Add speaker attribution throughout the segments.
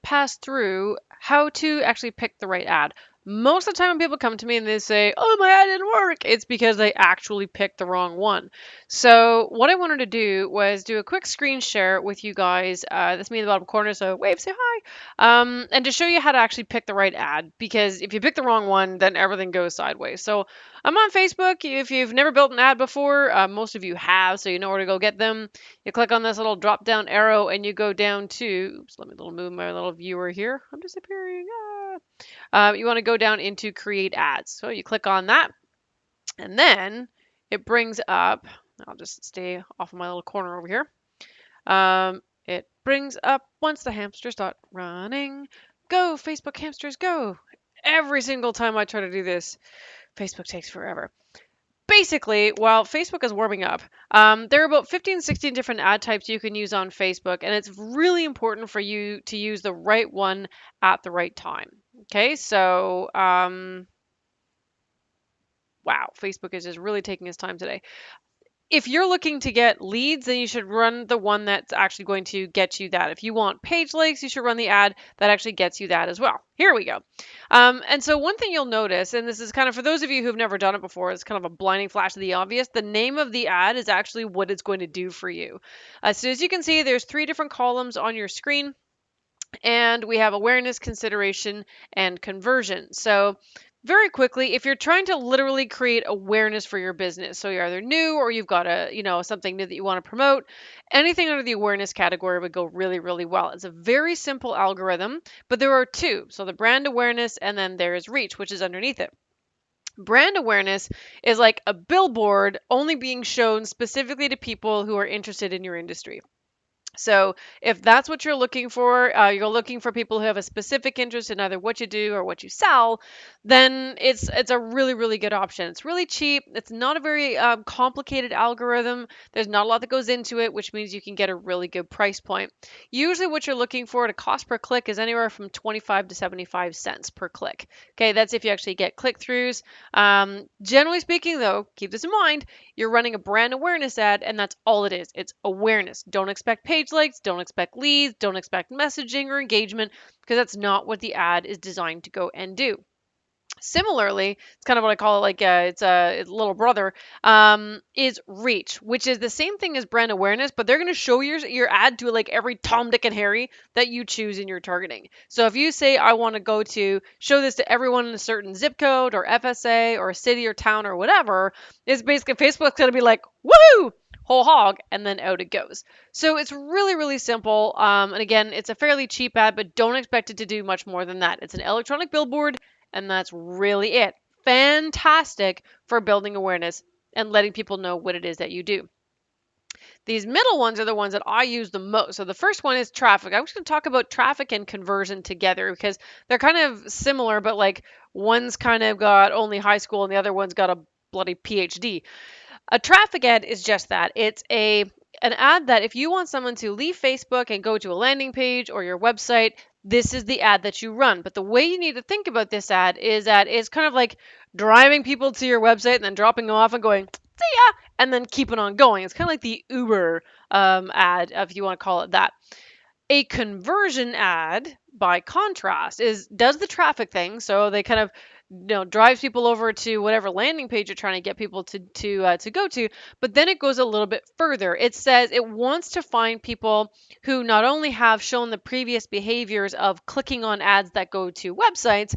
Speaker 1: pass through how to actually pick the right ad. Most of the time when people come to me and they say, "Oh, my ad didn't work," it's because they actually picked the wrong one. So what I wanted to do was do a quick screen share with you guys. That's me in the bottom corner, so wave, say hi. And to show you how to actually pick the right ad, because if you pick the wrong one, then everything goes sideways. So I'm on Facebook. If you've never built an ad before, most of you have, so you know where to go get them. You click on this little drop down arrow and you go down to, oops, let me move my little viewer here. I'm disappearing. You want to go down into create ads. So you click on that and then it brings up, I'll just stay off of my little corner over here. It brings up once the hamsters start running. Go, Facebook hamsters, go. Every single time I try to do this, Facebook takes forever. Basically, while Facebook is warming up, there are about 15, 16 different ad types you can use on Facebook, and it's really important for you to use the right one at the right time. Okay, so wow, Facebook is just really taking its time today. If you're looking to get leads, then you should run the one that's actually going to get you that. If you want page likes, you should run the ad that actually gets you that as well. Here we go. And so one thing you'll notice, and this is kind of for those of you who've never done it before, it's kind of a blinding flash of the obvious. The name of the ad is actually what it's going to do for you. So as you can see, there's 3 different columns on your screen. And we have awareness, consideration, and conversion. So very quickly, if you're trying to literally create awareness for your business, so you're either new or you've got something new that you want to promote, anything under the awareness category would go really, really well. It's a very simple algorithm, but there are 2. So the brand awareness and then there is reach, which is underneath it. Brand awareness is like a billboard only being shown specifically to people who are interested in your industry. So if that's what you're looking for people who have a specific interest in either what you do or what you sell, then it's a really, really good option. It's really cheap. It's not a very complicated algorithm. There's not a lot that goes into it, which means you can get a really good price point. Usually what you're looking for at a cost per click is anywhere from 25 to 75 cents per click. Okay, that's if you actually get click-throughs. Generally speaking, though, keep this in mind, you're running a brand awareness ad, and that's all it is. It's awareness. Don't expect page likes, don't expect leads, don't expect messaging or engagement, because that's not what the ad is designed to go and do. Similarly, it's kind of what I call it, like it's a little brother, is reach, which is the same thing as brand awareness, but they're going to show your ad to like every Tom, Dick, and Harry that you choose in your targeting. So if you say I want to go to show this to everyone in a certain zip code or FSA or a city or town or whatever, it's basically Facebook's going to be like, woohoo! Whole hog, and then out it goes. So it's really, really simple. And again, it's a fairly cheap ad, but don't expect it to do much more than that. It's an electronic billboard, and that's really it. Fantastic for building awareness and letting people know what it is that you do. These middle ones are the ones that I use the most. So the first one is traffic. I'm just going to talk about traffic and conversion together because they're kind of similar, but like one's kind of got only high school and the other one's got a bloody PhD. A traffic ad is just that. It's an ad that if you want someone to leave Facebook and go to a landing page or your website, this is the ad that you run. But the way you need to think about this ad is that it's kind of like driving people to your website and then dropping them off and going, see ya, and then keeping on going. It's kind of like the Uber ad, if you want to call it that. A conversion ad, by contrast, does the traffic thing. So they kind of drives people over to whatever landing page you're trying to get people to go to, but then it goes a little bit further. It says it wants to find people who not only have shown the previous behaviors of clicking on ads that go to websites,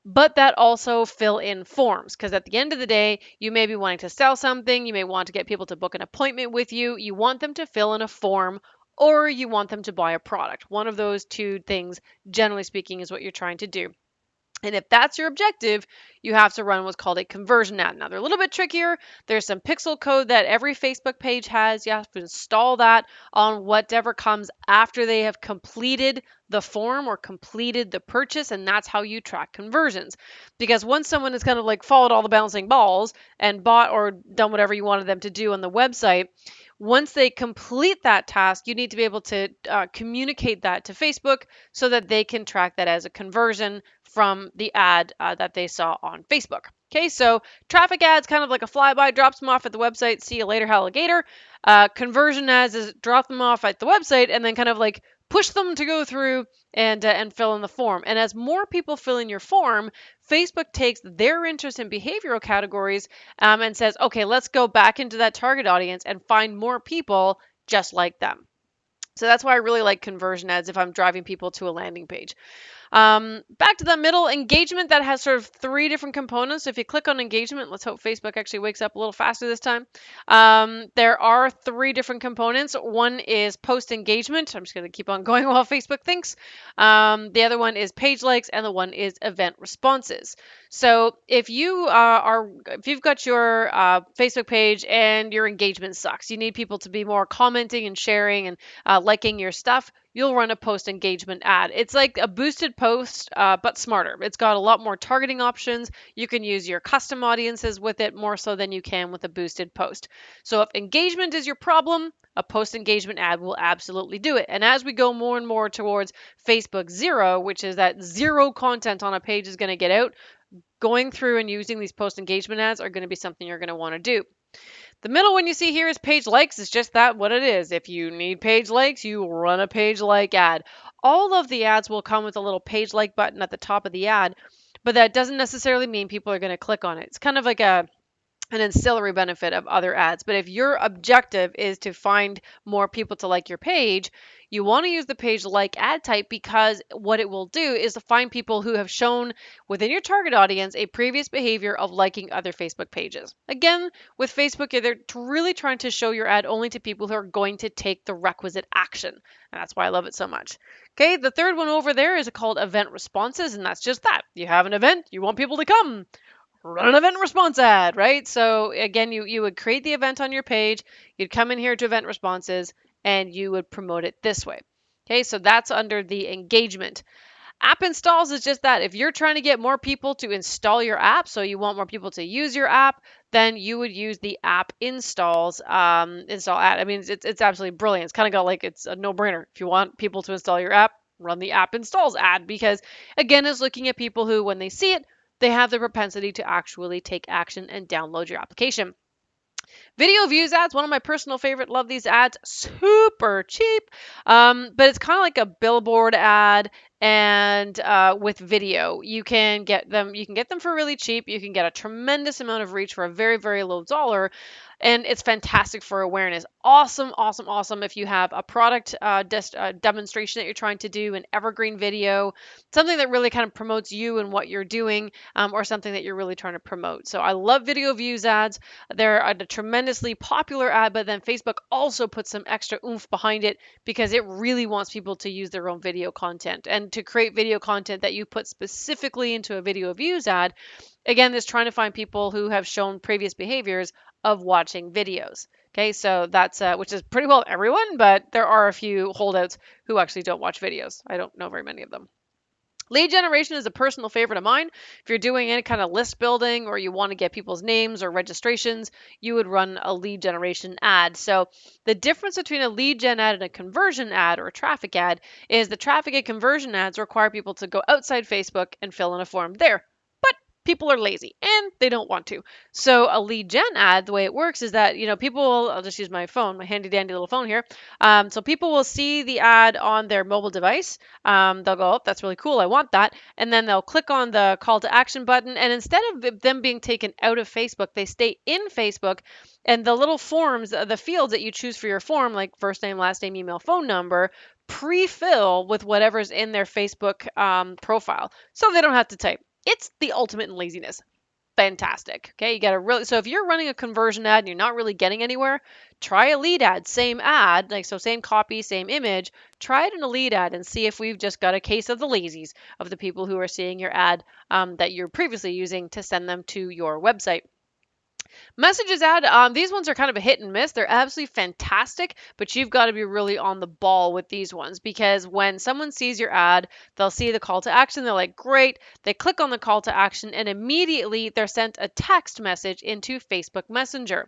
Speaker 1: but that also fill in forms, because at the end of the day, you may be wanting to sell something, you may want to get people to book an appointment with you, you want them to fill in a form, or you want them to buy a product. One of those 2 things, generally speaking, is what you're trying to do. And if that's your objective, you have to run what's called a conversion ad. Now, they're a little bit trickier. There's some pixel code that every Facebook page has. You have to install that on whatever comes after they have completed the form or completed the purchase, and that's how you track conversions. Because once someone has kind of like followed all the bouncing balls and bought or done whatever you wanted them to do on the website, once they complete that task, you need to be able to communicate that to Facebook so that they can track that as a conversion from the ad that they saw on Facebook. Okay, so traffic ads kind of like a flyby, drops them off at the website, see you later, alligator. Conversion ads is drop them off at the website and then kind of like push them to go through and fill in the form. And as more people fill in your form, Facebook takes their interest in behavioral categories and says, okay, let's go back into that target audience and find more people just like them. So that's why I really like conversion ads if I'm driving people to a landing page. Back to the middle, engagement, that has sort of three different components. So if you click on engagement, let's hope Facebook actually wakes up a little faster this time. There are three different components. One is post engagement. I'm just going to keep on going while Facebook thinks. The other one is page likes, and the one is event responses. So if if you've got your Facebook page and your engagement sucks, you need people to be more commenting and sharing and liking your stuff, you'll run a post engagement ad. It's like a boosted post, but smarter. It's got a lot more targeting options. You can use your custom audiences with it more so than you can with a boosted post. So if engagement is your problem, a post engagement ad will absolutely do it. And as we go more and more towards Facebook zero, which is that zero content on a page is going to get out, going through and using these post engagement ads are going to be something you're going to want to do. The middle one you see here is page likes. It's just that what it is. If you need page likes, you run a page like ad. All of the ads will come with a little page like button at the top of the ad, but that doesn't necessarily mean people are going to click on it. It's kind of like an ancillary benefit of other ads. But if your objective is to find more people to like your page, you want to use the page like ad type, because what it will do is to find people who have shown within your target audience a previous behavior of liking other Facebook pages. Again, with Facebook, they're really trying to show your ad only to people who are going to take the requisite action. And that's why I love it so much. Okay, the third one over there is called event responses, and that's just that. You have an event, you want people to come. Run an event response ad, right? So again, you would create the event on your page, you'd come in here to event responses, and you would promote it this way. Okay, so that's under the engagement. App installs is just that. If you're trying to get more people to install your app, so you want more people to use your app, then you would use the app installs install ad. I mean, it's absolutely brilliant. It's kind of got like, it's a no-brainer. If you want people to install your app, run the app installs ad, because again, it's looking at people who, when they see it, they have the propensity to actually take action and download your application. Video views ads, one of my personal favorite. Love these ads. Super cheap, but it's kind of like a billboard ad, and with video, you can get them. You can get them for really cheap. You can get a tremendous amount of reach for a very, very low dollar. And it's fantastic for awareness. Awesome, awesome, awesome if you have a product demonstration that you're trying to do, an evergreen video, something that really kind of promotes you and what you're doing, or something that you're really trying to promote. So I love video views ads. They're a tremendously popular ad, but then Facebook also puts some extra oomph behind it, because it really wants people to use their own video content, and to create video content that you put specifically into a video views ad. Again, is trying to find people who have shown previous behaviors of watching videos. Okay, so that's which is pretty well everyone, but there are a few holdouts who actually don't watch videos. I don't know very many of them. Lead generation is a personal favorite of mine. If you're doing any kind of list building, or you want to get people's names or registrations, you would run a lead generation ad. So the difference between a lead gen ad and a conversion ad or a traffic ad is the traffic and conversion ads require people to go outside Facebook and fill in a form there. People are lazy and they don't want to. So a lead gen ad, the way it works is that, people will, I'll just use my phone, my handy dandy little phone here. So people will see the ad on their mobile device. They'll go, oh, that's really cool, I want that. And then they'll click on the call to action button. And instead of them being taken out of Facebook, they stay in Facebook. And the little forms, the fields that you choose for your form, like first name, last name, email, phone number, pre-fill with whatever's in their Facebook profile. So they don't have to type. It's the ultimate in laziness. Fantastic. Okay, you got to really, so if you're running a conversion ad and you're not really getting anywhere, try a lead ad, like so same copy, same image, try it in a lead ad and see if we've just got a case of the lazies, of the people who are seeing your ad that you're previously using to send them to your website. Messages ad, these ones are kind of a hit and miss. They're absolutely fantastic, but you've got to be really on the ball with these ones, because when someone sees your ad, they'll see the call to action. They're like, great. They click on the call to action and immediately they're sent a text message into Facebook Messenger.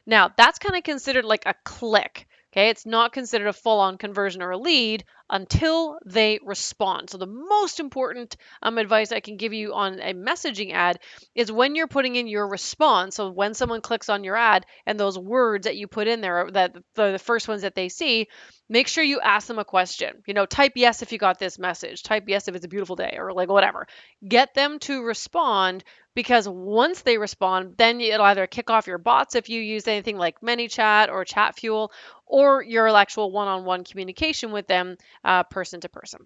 Speaker 1: Now, that's kind of considered like a click. Okay, it's not considered a full-on conversion or a lead until they respond. So the most important advice I can give you on a messaging ad is when you're putting in your response. So when someone clicks on your ad and those words that you put in there, that the first ones that they see, make sure you ask them a question. Type yes if you got this message. Type yes if it's a beautiful day, or like whatever. Get them to respond, because once they respond, then it'll either kick off your bots if you use anything like ManyChat or Chatfuel, or your actual one-on-one communication with them, person to person.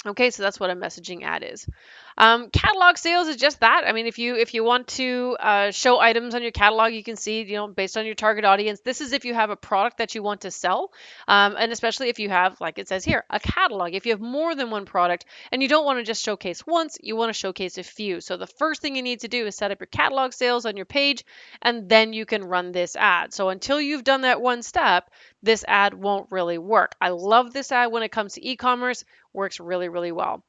Speaker 1: Okay, so that's what a messaging ad is. Catalog sales is just that. I mean, if you want to show items on your catalog, you can see, based on your target audience. This is if you have a product that you want to sell, and especially if you have, like it says here, a catalog. If you have more than one product and you don't want to just showcase once, you want to showcase a few. So the first thing you need to do is set up your catalog sales on your page, and then you can run this ad. So until you've done that one step, this ad won't really work. I love this ad when it comes to e-commerce. Works really, really well.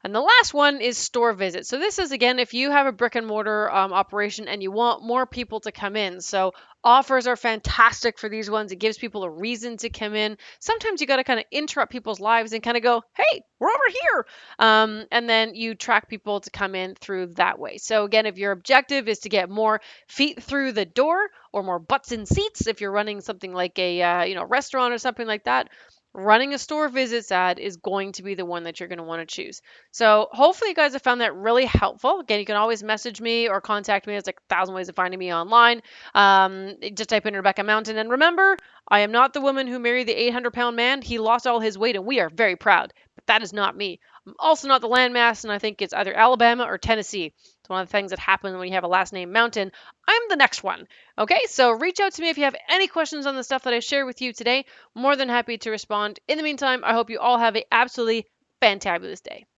Speaker 1: And the last one is store visits. So this is, again, if you have a brick and mortar operation and you want more people to come in. So offers are fantastic for these ones. It gives people a reason to come in. Sometimes you got to kind of interrupt people's lives and kind of go, hey, we're over here. And then you track people to come in through that way. So again, if your objective is to get more feet through the door or more butts in seats, if you're running something like a restaurant or something like that, running a store visits ad is going to be the one that you're going to want to choose. So hopefully you guys have found that really helpful. Again, you can always message me or contact me. There's like 1,000 ways of finding me online. Just type in Rebecca Mountain. And remember, I am not the woman who married the 800-pound man. He lost all his weight and we are very proud. But that is not me. I'm also not the landmass, and I think it's either Alabama or Tennessee. It's one of the things that happen when you have a last name Mountain. I'm the next one. Okay, so reach out to me if you have any questions on the stuff that I shared with you today. More than happy to respond. In the meantime, I hope you all have an absolutely fantabulous day.